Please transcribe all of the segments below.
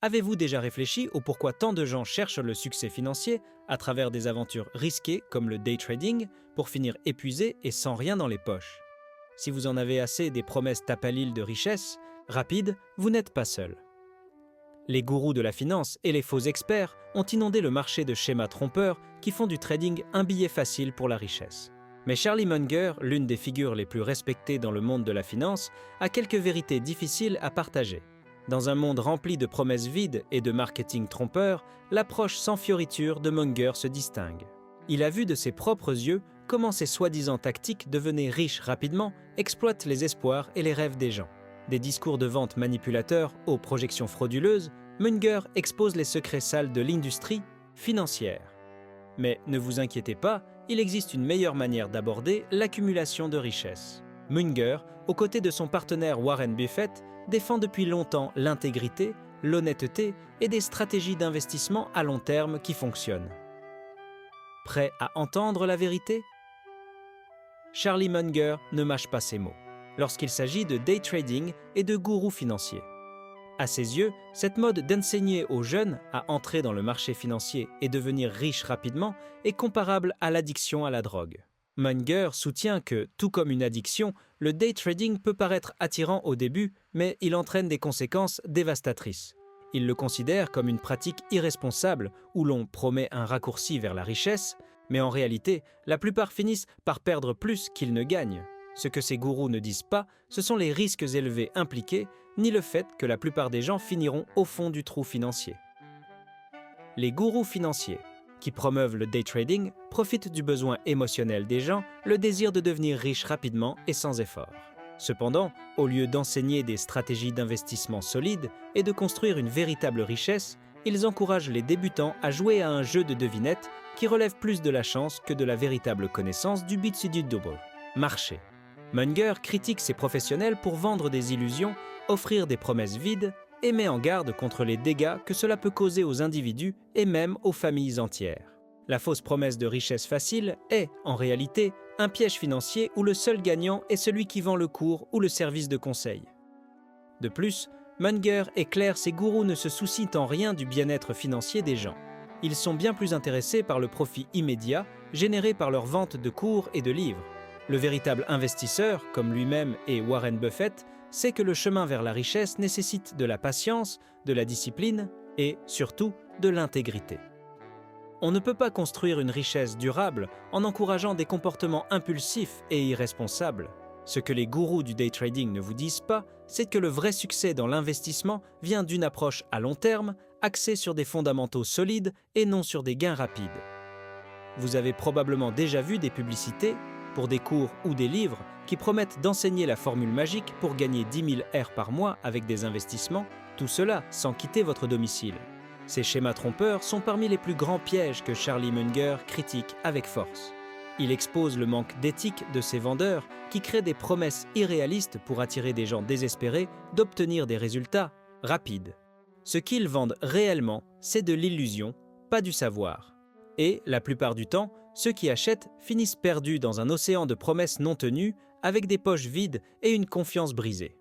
Avez-vous déjà réfléchi au pourquoi tant de gens cherchent le succès financier à travers des aventures risquées comme le day trading pour finir épuisés et sans rien dans les poches? Si vous en avez assez des promesses tape à l'île de richesse rapide, vous n'êtes pas seul. Les gourous de la finance et les faux experts ont inondé le marché de schémas trompeurs qui font du trading un billet facile pour la richesse. Mais Charlie Munger, l'une des figures les plus respectées dans le monde de la finance, a quelques vérités difficiles à partager. Dans un monde rempli de promesses vides et de marketing trompeur, l'approche sans fioriture de Munger se distingue. Il a vu de ses propres yeux comment ces soi-disant tactiques devenaient riches rapidement, exploitent les espoirs et les rêves des gens. Des discours de vente manipulateurs aux projections frauduleuses, Munger expose les secrets sales de l'industrie financière. Mais ne vous inquiétez pas, il existe une meilleure manière d'aborder l'accumulation de richesses. Munger, aux côtés de son partenaire Warren Buffett, défend depuis longtemps l'intégrité, l'honnêteté et des stratégies d'investissement à long terme qui fonctionnent. Prêt à entendre la vérité? Charlie Munger ne mâche pas ses mots lorsqu'il s'agit de day trading et de gourous financiers. À ses yeux, cette mode d'enseigner aux jeunes à entrer dans le marché financier et devenir riches rapidement est comparable à l'addiction à la drogue. Munger soutient que, tout comme une addiction, le day trading peut paraître attirant au début, mais il entraîne des conséquences dévastatrices. Il le considère comme une pratique irresponsable où l'on promet un raccourci vers la richesse, mais en réalité, la plupart finissent par perdre plus qu'ils ne gagnent. Ce que ces gourous ne disent pas, ce sont les risques élevés impliqués, ni le fait que la plupart des gens finiront au fond du trou financier. Les gourous financiers, qui promeuvent le day trading, profitent du besoin émotionnel des gens, le désir de devenir riche rapidement et sans effort. Cependant, au lieu d'enseigner des stratégies d'investissement solides et de construire une véritable richesse, ils encouragent les débutants à jouer à un jeu de devinettes qui relève plus de la chance que de la véritable connaissance du bitsy-du-double. Marché. Munger critique ces professionnels pour vendre des illusions, offrir des promesses vides et met en garde contre les dégâts que cela peut causer aux individus et même aux familles entières. La fausse promesse de richesse facile est, en réalité, un piège financier où le seul gagnant est celui qui vend le cours ou le service de conseil. De plus, Munger est clair, ces gourous ne se soucient en rien du bien-être financier des gens. Ils sont bien plus intéressés par le profit immédiat généré par leur vente de cours et de livres. Le véritable investisseur, comme lui-même et Warren Buffett, sait que le chemin vers la richesse nécessite de la patience, de la discipline et, surtout, de l'intégrité. On ne peut pas construire une richesse durable en encourageant des comportements impulsifs et irresponsables. Ce que les gourous du day trading ne vous disent pas, c'est que le vrai succès dans l'investissement vient d'une approche à long terme, axée sur des fondamentaux solides et non sur des gains rapides. Vous avez probablement déjà vu des publicités pour des cours ou des livres qui promettent d'enseigner la formule magique pour gagner 10 000 R par mois avec des investissements, tout cela sans quitter votre domicile. Ces schémas trompeurs sont parmi les plus grands pièges que Charlie Munger critique avec force. Il expose le manque d'éthique de ces vendeurs qui créent des promesses irréalistes pour attirer des gens désespérés d'obtenir des résultats rapides. Ce qu'ils vendent réellement, c'est de l'illusion, pas du savoir. Et, la plupart du temps, ceux qui achètent finissent perdus dans un océan de promesses non tenues, avec des poches vides et une confiance brisée.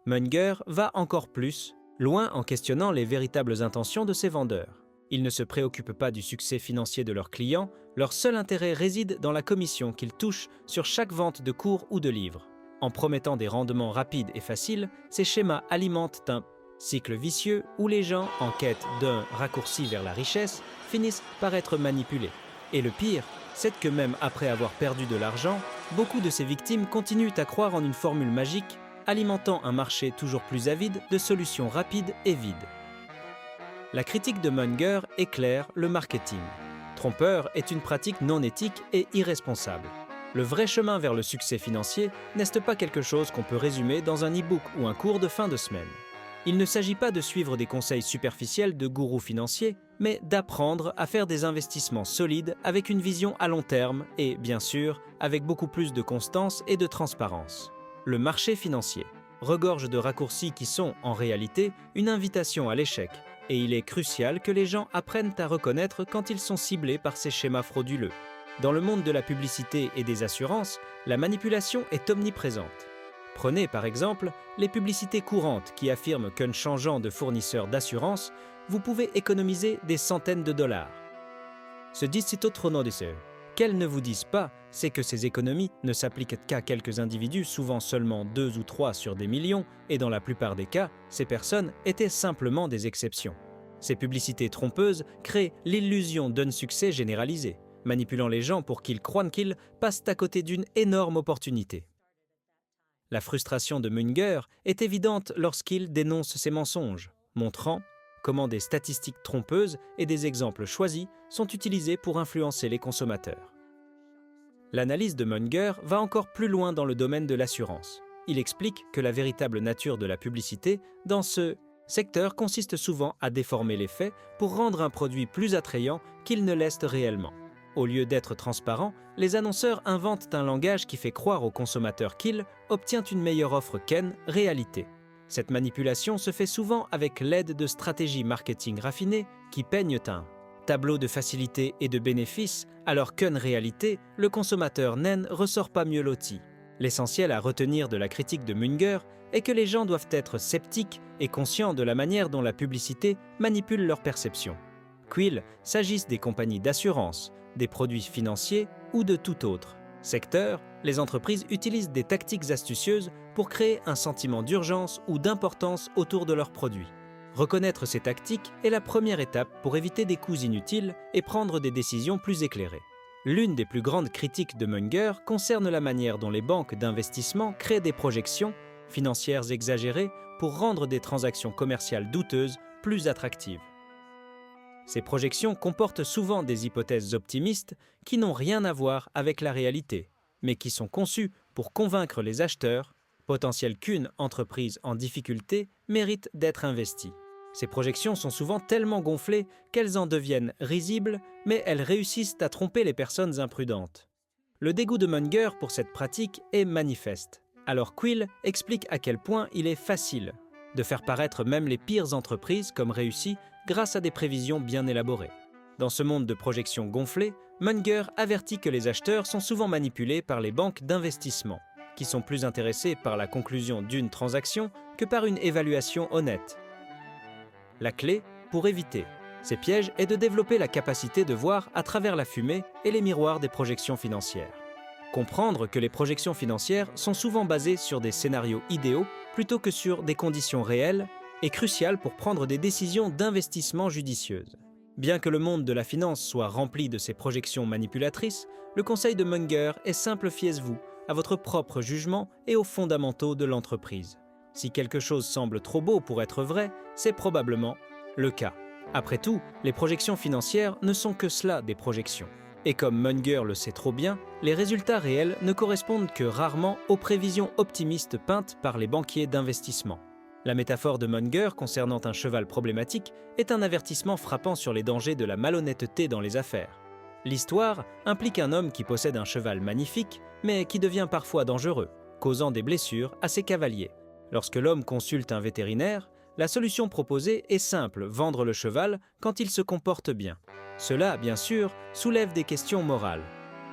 Munger va encore plus loin en questionnant les véritables intentions de ces vendeurs. Ils ne se préoccupent pas du succès financier de leurs clients, leur seul intérêt réside dans la commission qu'ils touchent sur chaque vente de cours ou de livres. En promettant des rendements rapides et faciles, ces schémas alimentent un cycle vicieux où les gens, en quête d'un raccourci vers la richesse, finissent par être manipulés. Et le pire, c'est que même après avoir perdu de l'argent, beaucoup de ces victimes continuent à croire en une formule magique, alimentant un marché toujours plus avide de solutions rapides et vides. La critique de Munger éclaire le marketing. Trompeur est une pratique non éthique et irresponsable. Le vrai chemin vers le succès financier n'est pas quelque chose qu'on peut résumer dans un e-book ou un cours de fin de semaine. Il ne s'agit pas de suivre des conseils superficiels de gourous financiers, mais d'apprendre à faire des investissements solides avec une vision à long terme et, bien sûr, avec beaucoup plus de constance et de transparence. Le marché financier regorge de raccourcis qui sont, en réalité, une invitation à l'échec, et il est crucial que les gens apprennent à reconnaître quand ils sont ciblés par ces schémas frauduleux. Dans le monde de la publicité et des assurances, la manipulation est omniprésente. Prenez par exemple les publicités courantes qui affirment qu'en changeant de fournisseur d'assurance, vous pouvez économiser des centaines de dollars. Ce sito tronodiseur. Qu'elles ne vous disent pas, c'est que ces économies ne s'appliquent qu'à quelques individus, souvent seulement 2 ou 3 sur des millions, et dans la plupart des cas, ces personnes étaient simplement des exceptions. Ces publicités trompeuses créent l'illusion d'un succès généralisé, manipulant les gens pour qu'ils croient qu'ils passent à côté d'une énorme opportunité. La frustration de Munger est évidente lorsqu'il dénonce ces mensonges, montrant comment des statistiques trompeuses et des exemples choisis sont utilisés pour influencer les consommateurs. L'analyse de Munger va encore plus loin dans le domaine de l'assurance. Il explique que la véritable nature de la publicité dans ce secteur consiste souvent à déformer les faits pour rendre un produit plus attrayant qu'il ne l'est réellement. Au lieu d'être transparent, les annonceurs inventent un langage qui fait croire aux consommateurs qu'il obtient une meilleure offre qu'en réalité. Cette manipulation se fait souvent avec l'aide de stratégies marketing raffinées qui peignent un tableau de facilité et de bénéfices, alors qu'en réalité, le consommateur n'en ressort pas mieux loti. L'essentiel à retenir de la critique de Munger est que les gens doivent être sceptiques et conscients de la manière dont la publicité manipule leur perception. Qu'il s'agisse des compagnies d'assurance, des produits financiers ou de tout autre secteur, les entreprises utilisent des tactiques astucieuses pour créer un sentiment d'urgence ou d'importance autour de leurs produits. Reconnaître ces tactiques est la première étape pour éviter des coûts inutiles et prendre des décisions plus éclairées. L'une des plus grandes critiques de Munger concerne la manière dont les banques d'investissement créent des projections financières exagérées pour rendre des transactions commerciales douteuses plus attractives. Ces projections comportent souvent des hypothèses optimistes qui n'ont rien à voir avec la réalité, mais qui sont conçues pour convaincre les acheteurs potentiels qu'une entreprise en difficulté mérite d'être investie. Ces projections sont souvent tellement gonflées qu'elles en deviennent risibles, mais elles réussissent à tromper les personnes imprudentes. Le dégoût de Munger pour cette pratique est manifeste. Alors Quill explique à quel point il est facile de faire paraître même les pires entreprises comme réussies grâce à des prévisions bien élaborées. Dans ce monde de projections gonflées, Munger avertit que les acheteurs sont souvent manipulés par les banques d'investissement, qui sont plus intéressées par la conclusion d'une transaction que par une évaluation honnête. La clé pour éviter ces pièges est de développer la capacité de voir à travers la fumée et les miroirs des projections financières. Comprendre que les projections financières sont souvent basées sur des scénarios idéaux plutôt que sur des conditions réelles est crucial pour prendre des décisions d'investissement judicieuses. Bien que le monde de la finance soit rempli de ces projections manipulatrices, le conseil de Munger est simple: fiez-vous à votre propre jugement et aux fondamentaux de l'entreprise. Si quelque chose semble trop beau pour être vrai, c'est probablement le cas. Après tout, les projections financières ne sont que cela, des projections. Et comme Munger le sait trop bien, les résultats réels ne correspondent que rarement aux prévisions optimistes peintes par les banquiers d'investissement. La métaphore de Munger concernant un cheval problématique est un avertissement frappant sur les dangers de la malhonnêteté dans les affaires. L'histoire implique un homme qui possède un cheval magnifique, mais qui devient parfois dangereux, causant des blessures à ses cavaliers. Lorsque l'homme consulte un vétérinaire, la solution proposée est simple: vendre le cheval quand il se comporte bien. Cela, bien sûr, soulève des questions morales.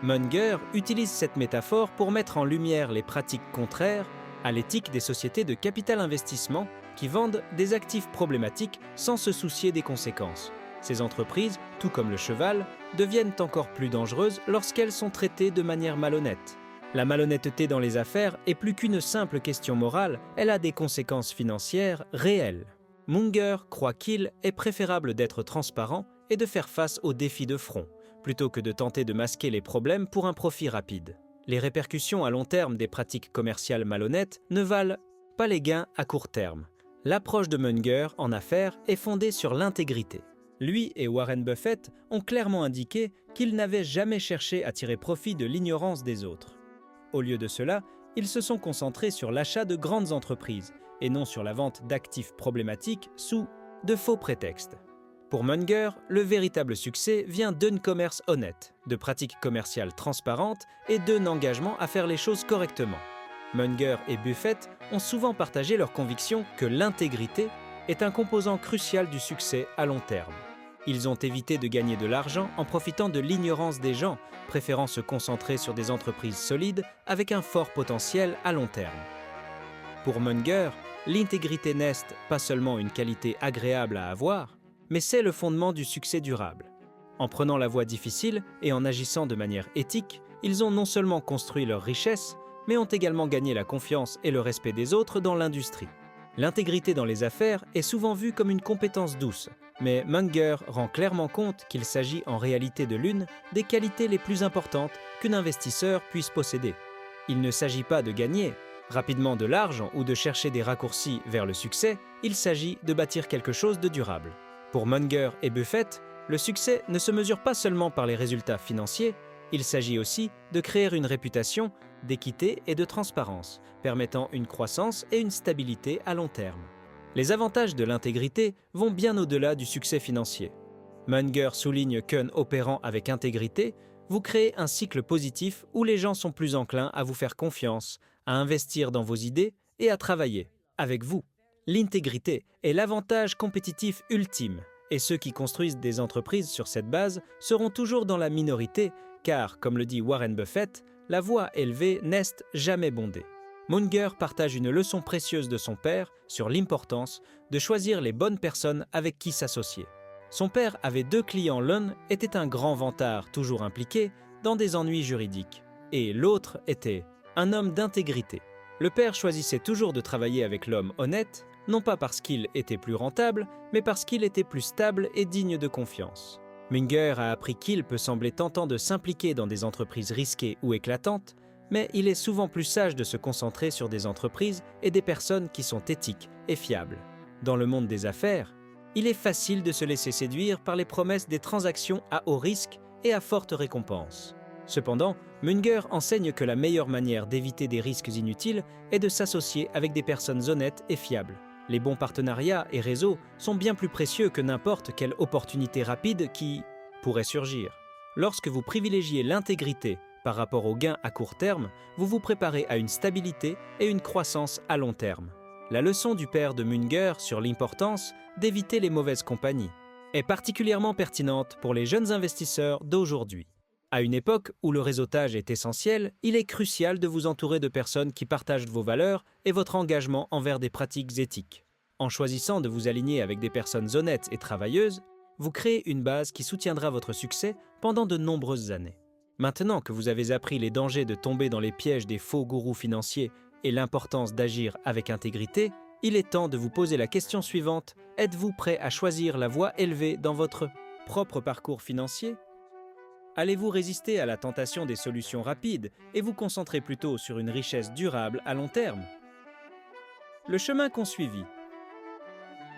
Munger utilise cette métaphore pour mettre en lumière les pratiques contraires à l'éthique des sociétés de capital investissement qui vendent des actifs problématiques sans se soucier des conséquences. Ces entreprises, tout comme le cheval, deviennent encore plus dangereuses lorsqu'elles sont traitées de manière malhonnête. La malhonnêteté dans les affaires est plus qu'une simple question morale, elle a des conséquences financières réelles. Munger croit qu'il est préférable d'être transparent et de faire face aux défis de front, plutôt que de tenter de masquer les problèmes pour un profit rapide. Les répercussions à long terme des pratiques commerciales malhonnêtes ne valent pas les gains à court terme. L'approche de Munger en affaires est fondée sur l'intégrité. Lui et Warren Buffett ont clairement indiqué qu'ils n'avaient jamais cherché à tirer profit de l'ignorance des autres. Au lieu de cela, ils se sont concentrés sur l'achat de grandes entreprises et non sur la vente d'actifs problématiques sous de faux prétextes. Pour Munger, le véritable succès vient d'un commerce honnête, de pratiques commerciales transparentes et d'un engagement à faire les choses correctement. Munger et Buffett ont souvent partagé leur conviction que l'intégrité est un composant crucial du succès à long terme. Ils ont évité de gagner de l'argent en profitant de l'ignorance des gens, préférant se concentrer sur des entreprises solides avec un fort potentiel à long terme. Pour Munger, l'intégrité n'est pas seulement une qualité agréable à avoir, mais c'est le fondement du succès durable. En prenant la voie difficile et en agissant de manière éthique, ils ont non seulement construit leur richesse, mais ont également gagné la confiance et le respect des autres dans l'industrie. L'intégrité dans les affaires est souvent vue comme une compétence douce, mais Munger rend clairement compte qu'il s'agit en réalité de l'une des qualités les plus importantes qu'un investisseur puisse posséder. Il ne s'agit pas de gagner rapidement de l'argent ou de chercher des raccourcis vers le succès, il s'agit de bâtir quelque chose de durable. Pour Munger et Buffett, le succès ne se mesure pas seulement par les résultats financiers, il s'agit aussi de créer une réputation d'équité et de transparence, permettant une croissance et une stabilité à long terme. Les avantages de l'intégrité vont bien au-delà du succès financier. Munger souligne qu'en opérant avec intégrité, vous créez un cycle positif où les gens sont plus enclins à vous faire confiance, à investir dans vos idées et à travailler avec vous. L'intégrité est l'avantage compétitif ultime, et ceux qui construisent des entreprises sur cette base seront toujours dans la minorité, car, comme le dit Warren Buffett, la voie élevée n'est jamais bondée. Munger partage une leçon précieuse de son père sur l'importance de choisir les bonnes personnes avec qui s'associer. Son père avait 2 clients, l'un était un grand vantard toujours impliqué dans des ennuis juridiques, et l'autre était un homme d'intégrité. Le père choisissait toujours de travailler avec l'homme honnête, non pas parce qu'il était plus rentable, mais parce qu'il était plus stable et digne de confiance. Munger a appris qu'il peut sembler tentant de s'impliquer dans des entreprises risquées ou éclatantes, mais il est souvent plus sage de se concentrer sur des entreprises et des personnes qui sont éthiques et fiables. Dans le monde des affaires, il est facile de se laisser séduire par les promesses des transactions à haut risque et à forte récompense. Cependant, Munger enseigne que la meilleure manière d'éviter des risques inutiles est de s'associer avec des personnes honnêtes et fiables. Les bons partenariats et réseaux sont bien plus précieux que n'importe quelle opportunité rapide qui pourrait surgir. Lorsque vous privilégiez l'intégrité par rapport aux gains à court terme, vous vous préparez à une stabilité et une croissance à long terme. La leçon du père de Munger sur l'importance d'éviter les mauvaises compagnies est particulièrement pertinente pour les jeunes investisseurs d'aujourd'hui. À une époque où le réseautage est essentiel, il est crucial de vous entourer de personnes qui partagent vos valeurs et votre engagement envers des pratiques éthiques. En choisissant de vous aligner avec des personnes honnêtes et travailleuses, vous créez une base qui soutiendra votre succès pendant de nombreuses années. Maintenant que vous avez appris les dangers de tomber dans les pièges des faux gourous financiers et l'importance d'agir avec intégrité, il est temps de vous poser la question suivante. Êtes-vous prêt à choisir la voie élevée dans votre propre parcours financier ? Allez-vous résister à la tentation des solutions rapides et vous concentrer plutôt sur une richesse durable à long terme ? Le chemin qu'ont suivi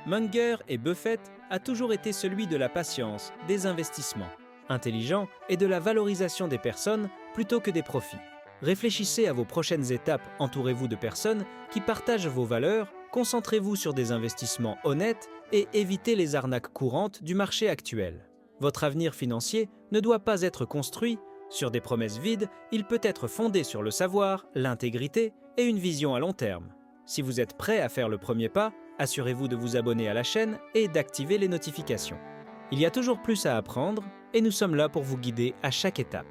Munger et Buffett a toujours été celui de la patience, des investissements intelligents et de la valorisation des personnes plutôt que des profits. Réfléchissez à vos prochaines étapes, entourez-vous de personnes qui partagent vos valeurs, concentrez-vous sur des investissements honnêtes et évitez les arnaques courantes du marché actuel. Votre avenir financier ne doit pas être construit sur des promesses vides, il peut être fondé sur le savoir, l'intégrité et une vision à long terme. Si vous êtes prêt à faire le premier pas, assurez-vous de vous abonner à la chaîne et d'activer les notifications. Il y a toujours plus à apprendre et nous sommes là pour vous guider à chaque étape.